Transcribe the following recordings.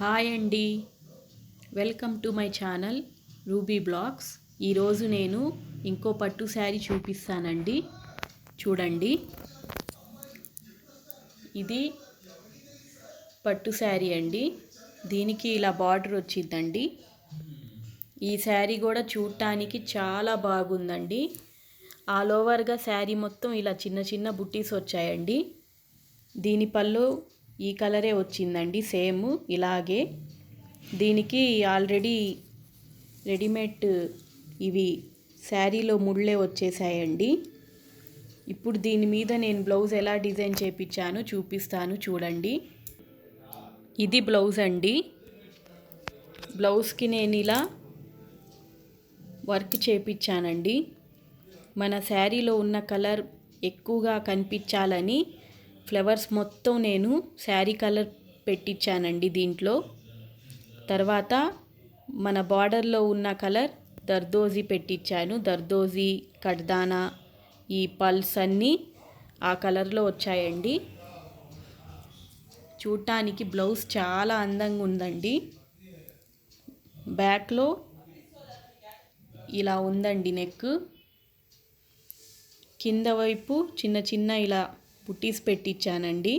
Hi అండి. Welcome to my channel Ruby blogs. ఈరోజు నేను ఇంకో పట్టు శారీ చూపిస్తానండి. చూడండి, ఇది పట్టు శారీ అండి. దీనికి ఇలా బార్డర్ వచ్చిందండి. ఈ శారీ కూడా చూడటానికి చాలా బాగుందండి. ఆల్ ఓవర్గా శారీ మొత్తం ఇలా చిన్న చిన్న బుట్టీస్ వచ్చాయండి. దీని పళ్ళు ఈ కలరే వచ్చిందండి, సేమ్ ఇలాగే. దీనికి ఆల్రెడీ రెడీమేడ్ ఇవి శారీలో ముళ్ళే వచ్చేసాయండి. ఇప్పుడు దీని మీద నేను బ్లౌజ్ ఎలా డిజైన్ చేయించానో చూపిస్తాను, చూడండి. ఇది బ్లౌజ్ అండి. బ్లౌజ్కి నేను ఇలా వర్క్ చేయించానండి. మన శారీలో ఉన్న కలర్ ఎక్కువగా కనిపించాలని ఫ్లవర్స్ మొత్తం నేను శారీ కలర్ పెట్టించానండి దీంట్లో. తర్వాత మన బార్డర్లో ఉన్న కలర్ దర్దోజీ పెట్టించాను. దర్దోజీ, కడ్దానా, ఈ పల్స్ అన్నీ ఆ కలర్లో వచ్చాయండి. చూడటానికి బ్లౌజ్ చాలా అందంగా ఉందండి. బ్యాక్లో ఇలా ఉందండి నెక్. కింద వైపు చిన్న చిన్న ఇలా బుట్టీస్ పెట్టించానండి.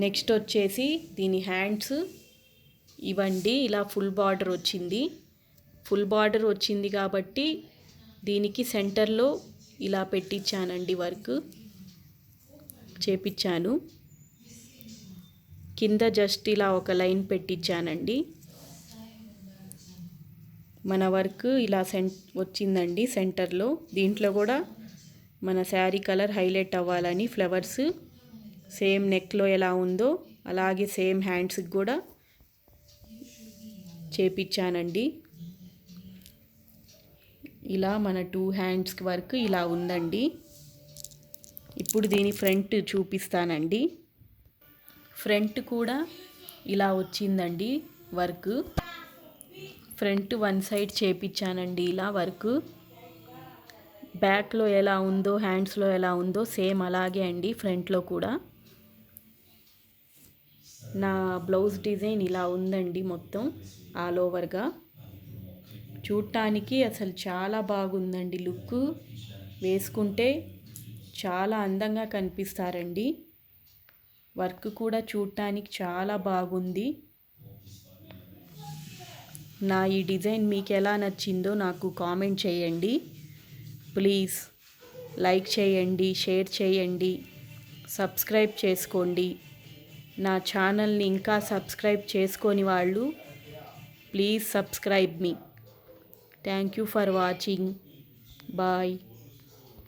నెక్స్ట్ వచ్చేసి దీని హ్యాండ్స్ ఇవ్వండి. ఇలా ఫుల్ బార్డర్ వచ్చింది. ఫుల్ బార్డర్ వచ్చింది కాబట్టి దీనికి సెంటర్లో ఇలా పెట్టించానండి, వర్క్ చేపించాను. కింద జస్ట్ ఇలా ఒక లైన్ పెట్టించానండి. మన వర్క్ ఇలా వచ్చిందండి సెంటర్లో. దీంట్లో కూడా మన శారీ కలర్ హైలైట్ అవ్వాలని ఫ్లవర్స్ సేమ్ నెక్లో ఎలా ఉందో అలాగే సేమ్ హ్యాండ్స్కి కూడా చేపించానండి. ఇలా మన 2 హ్యాండ్స్కి వర్క్ ఇలా ఉందండి. ఇప్పుడు దీని ఫ్రంట్ చూపిస్తానండి. ఫ్రంట్ కూడా ఇలా వచ్చిందండి వర్క్. ఫ్రంట్ వన్ సైడ్ చేపించానండి ఇలా వర్క్. బ్యాక్లో ఎలా ఉందో హ్యాండ్స్లో ఎలా ఉందో సేమ్ అలాగే అండి ఫ్రంట్లో కూడా. నా బ్లౌజ్ డిజైన్ ఇలా ఉందండి మొత్తం ఆల్ ఓవర్గా. చూడటానికి అసలు చాలా బాగుందండి. లుక్ వేసుకుంటే చాలా అందంగా కనిపిస్తారండి. వర్క్ కూడా చూడటానికి చాలా బాగుంది. నా ఈ డిజైన్ మీకు ఎలా నచ్చిందో నాకు కామెంట్ చేయండి. ప్లీజ్ లైక్ చేయండి, షేర్ చేయండి, సబ్స్క్రైబ్ చేసుకోండి. నా ఛానల్ని ఇంకా సబ్స్క్రైబ్ చేసుకోని వాళ్ళు ప్లీజ్ సబ్స్క్రైబ్ మీ. Thank you for watching. Bye.